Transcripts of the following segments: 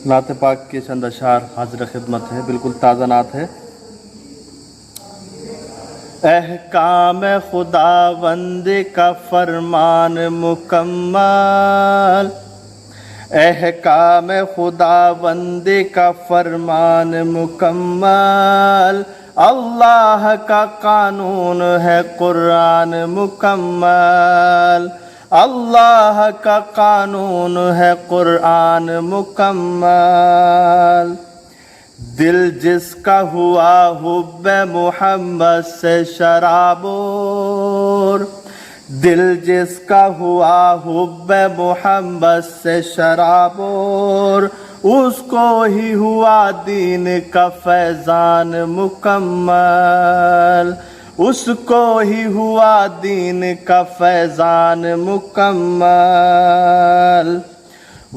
نعت پاک کے چند اشعار حاضر خدمت ہے، بالکل تازہ نعت ہے۔ احکام خداوند کا فرمان مکمل، احکام خداوند کا فرمان مکمل، اللہ کا قانون ہے قرآن مکمل، اللہ کا قانون ہے قرآن مکمل۔ دل جس کا ہوا حب محمد سے شرابور، دل جس کا ہوا حب محمد سے شرابور، اس کو ہی ہوا دین کا فیضان مکمل، اس کو ہی ہوا دین کا فیضان مکمل۔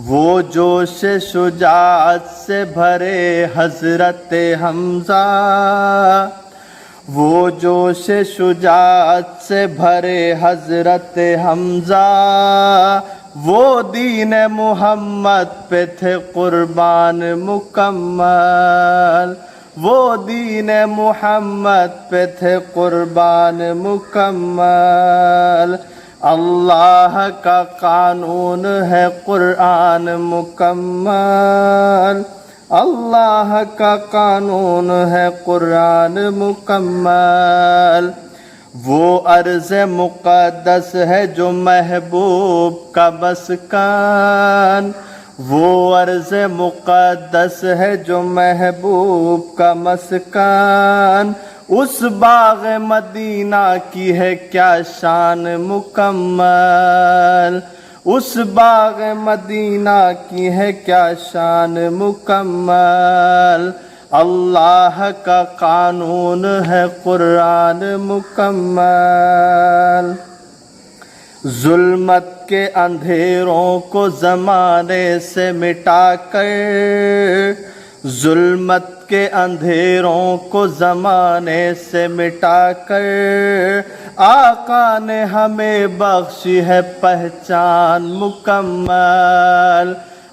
وہ جوش شجاعت سے بھرے حضرت حمزہ، وہ جوش شجاعت سے بھرے حضرت حمزہ، وہ دین محمد پہ تھے قربان مکمل، وہ دین محمد پہ تھے قربان مکمل۔ اللہ کا قانون ہے قرآن مکمل، اللہ کا قانون ہے قرآن مکمل۔ وہ ارض مقدس ہے جو محبوب کا مسکن، وہ ارض مقدس ہے جو محبوب کا مسکن، اس باغ مدینہ کی ہے کیا شان مکمل، اس باغ مدینہ کی ہے کیا شان مکمل۔ اللہ کا قانون ہے قرآن مکمل۔ ظلمت کے اندھیروں کو زمانے سے مٹا کر، ظلمت کے اندھیروں کو زمانے سے مٹا کر، آقا نے ہمیں بخشی ہے پہچان مکمل،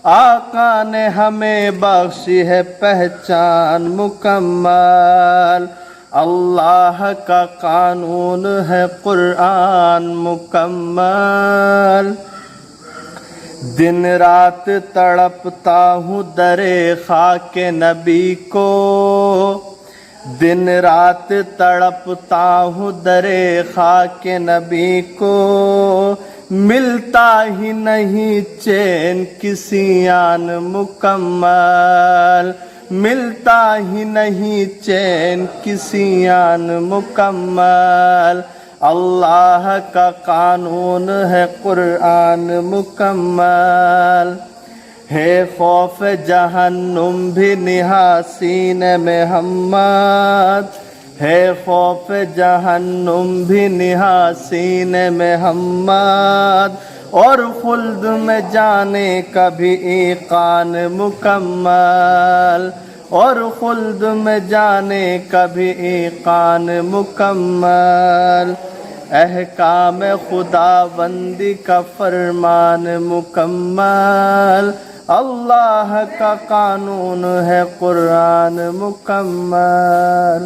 آقا نے ہمیں بخشی ہے پہچان مکمل۔ اللہ کا قانون ہے قرآن مکمل۔ دن رات تڑپتا ہوں در خاک نبی کو، دن رات تڑپتا ہوں در خاک نبی کو، ملتا ہی نہیں چین کسی آن مکمل، ملتا ہی نہیں چین کسی آن مکمل۔ اللہ کا قانون ہے قرآن مکمل۔ ہے خوف جہنم بھی نہا سینے میں محمد، ہے خوف جہنم بھی نہا سینے میں محمد، اور خلد میں جانے کا بھی ایقان مکمل، اور خلد میں جانے کا بھی ایقان مکمل۔ احکام خداوندی کا فرمان مکمل، اللہ کا قانون ہے قرآن مکمل۔